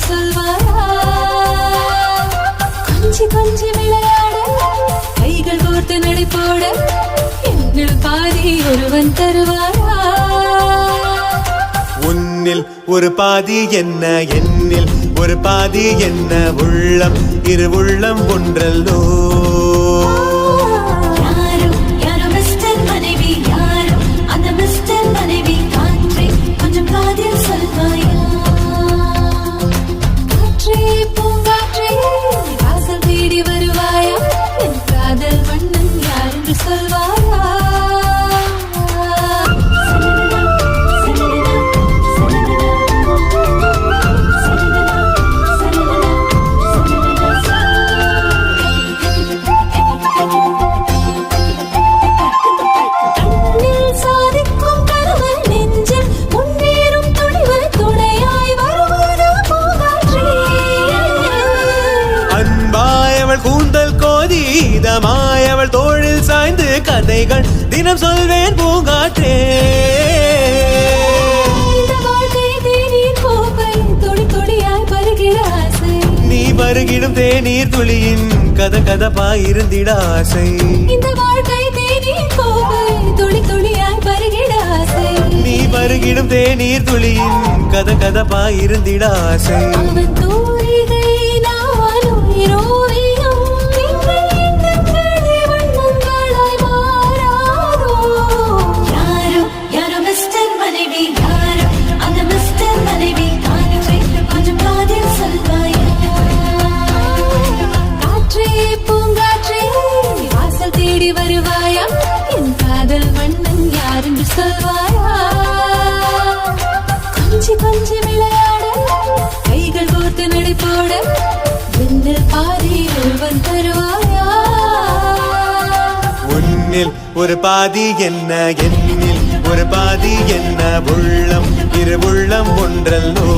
சொல்வாயா? கொஞ்சி கொஞ்சி விளையாட கைகள் கோர்த்து நடைபோட என்னில் பாதி ஒருவன் தருவாயா? உன்னில் ஒரு பாதி என்ன, என்னில் ஒரு பாதி என்ன, உள்ளம் இரு உள்ளம் ஒன்றல்லோ. கூந்தல் கோதி இதமாயவள் தோளில் சாய்ந்து கதைகள் தினம் சொல்வேன் பூங்காற்றே. நீ பருகிடும் தேநீர் துளியின் கத கதப்பாயிருந்திட ஆசை. நீ பருகிடும் தேநீர் துளியின் கத கதப்பாயிருந்திட ஆசை. கொஞ்சி கொஞ்சி விளையாட கைகள் கோர்த்து நடைபோட என்னில் பாதி ஒருவன் தருவாயா? உன்னில் ஒரு பாதி என்ன, என்னில் ஒரு பாதி என்ன, உள்ளம் இரு உள்ளம் ஒன்றல்லோ.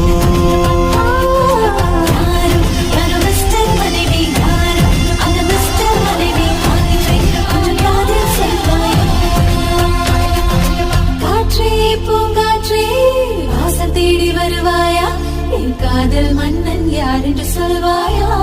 காதல் மன்னன் யார் என்று சொல்வாயா?